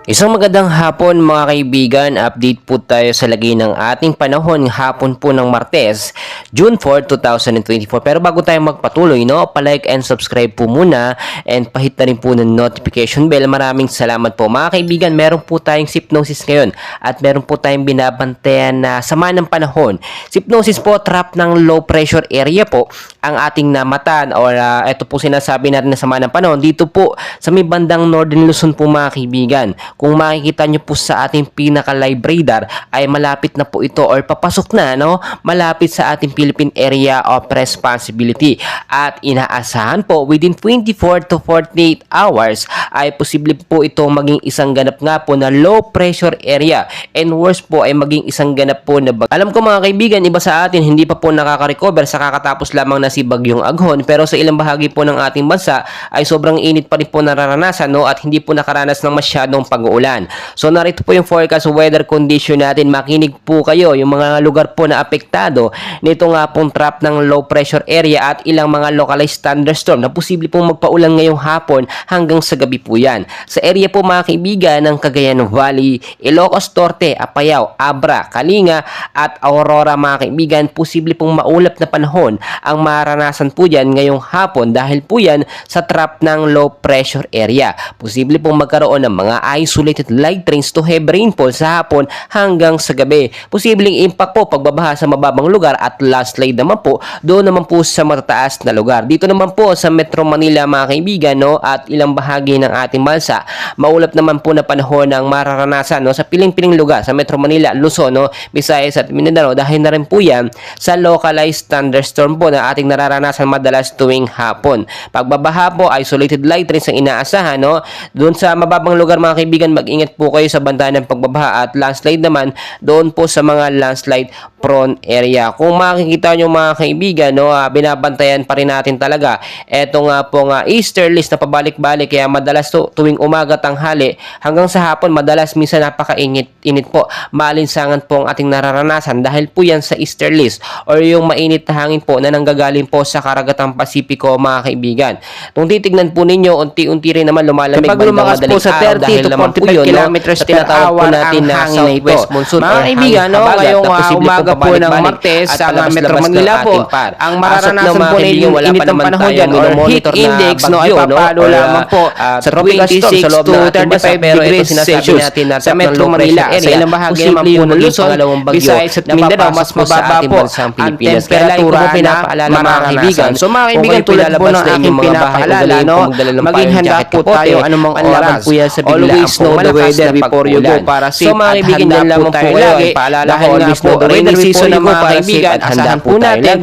Isang magandang hapon mga kaibigan, update po tayo sa lagay ng ating panahon hapon po ng Martes, June 4, 2024. Pero bago tayo magpatuloy, palike and subscribe po muna and pahit na rin po ng notification bell. Maraming salamat po mga kaibigan. Meron po tayong Sypnosis ngayon at meron po tayong binabantayan na sama ng panahon. Sypnosis po, trap ng low pressure area po ang ating namatan or ito po sinasabi natin na sama ng panahon dito po sa may bandang Northern Luzon po mga kaibigan. Kung makikita nyo po sa ating pinaka-live radar ay malapit na po ito or papasok na malapit sa ating Philippine Area of Responsibility at inaasahan po within 24 to 48 hours ay posible po ito maging isang ganap nga po na low pressure area and worse po ay maging isang ganap po na bagyo. Alam ko mga kaibigan, iba sa atin hindi pa po nakaka-recover sa kakatapos lamang na si Bagyong Aghon, pero sa ilang bahagi po ng ating bansa ay sobrang init pa rin po nararanasan at hindi po nakaranas ng masyadong pag-uulan. So narito po yung forecast weather condition natin. Makinig po kayo yung mga lugar po na apektado nito nga pong trap ng low pressure area at ilang mga localized thunderstorm na posible pong magpaulan ngayong hapon hanggang sa gabi po yan. Sa area po mga kaibigan ng Cagayan Valley, Ilocos Norte, Apayao, Abra, Kalinga at Aurora mga kaibigan, posible pong maulap na panahon ang maranasan po yan ngayong hapon dahil po yan sa trap ng low pressure area. Posible pong magkaroon ng mga isolated light rains to heavy rainfall sa hapon hanggang sa gabi. Posibleng impact po pagbabaha sa mababang lugar at landslide naman po doon naman po sa matataas na lugar. Dito naman po sa Metro Manila mga kaibigan at ilang bahagi ng ating bansa, maulap naman po na panahon ang mararanasan sa piling-piling lugar sa Metro Manila, Luzon, Visayas at Mindanao dahil na rin po yan sa localized thunderstorm po na ating nararanasan madalas tuwing hapon. Pagbabaha po, isolated light rains ang inaasahan doon sa mababang lugar mga kaibigan, mag-ingat po kayo sa banta ng pagbabaha at landslide naman doon po sa mga landslide prone area. Kung makikita nyo mga kaibigan, binabantayan pa rin natin talaga eto nga po easterlies na pabalik-balik kaya madalas tuwing umaga tanghali hanggang sa hapon madalas minsan napakainit po. Maalinsangan po ang ating nararanasan dahil po yan sa easterlies or yung mainit na hangin po na nanggagaling po sa karagatang Pasipiko mga kaibigan. Kung titignan po ninyo, unti-unti rin naman lumalamig lumakas po sa 30 to 45 kilometers per hour ang hangin na ito. Mga kaibigan, ngayong umaga po ng Martes sa Metro Manila po, ang mararanasan po na init ang panahon dyan or heat index ay papalo lamang po sa 26 to 35 degrees Celsius sa Metro Manila. Sa ilang bahagi naman po ng Luzon, Visayas at Mindanao, mas mababa po ang temperatura na mararanasan. So mga kaibigan, tulad po ng aking pinapaalala, maging handa po tayo anumang oras. Always know the weather before you go para safe at handa po tayo lagi. Dahil nga po, rainy season na mga kaibigan, asahan po natin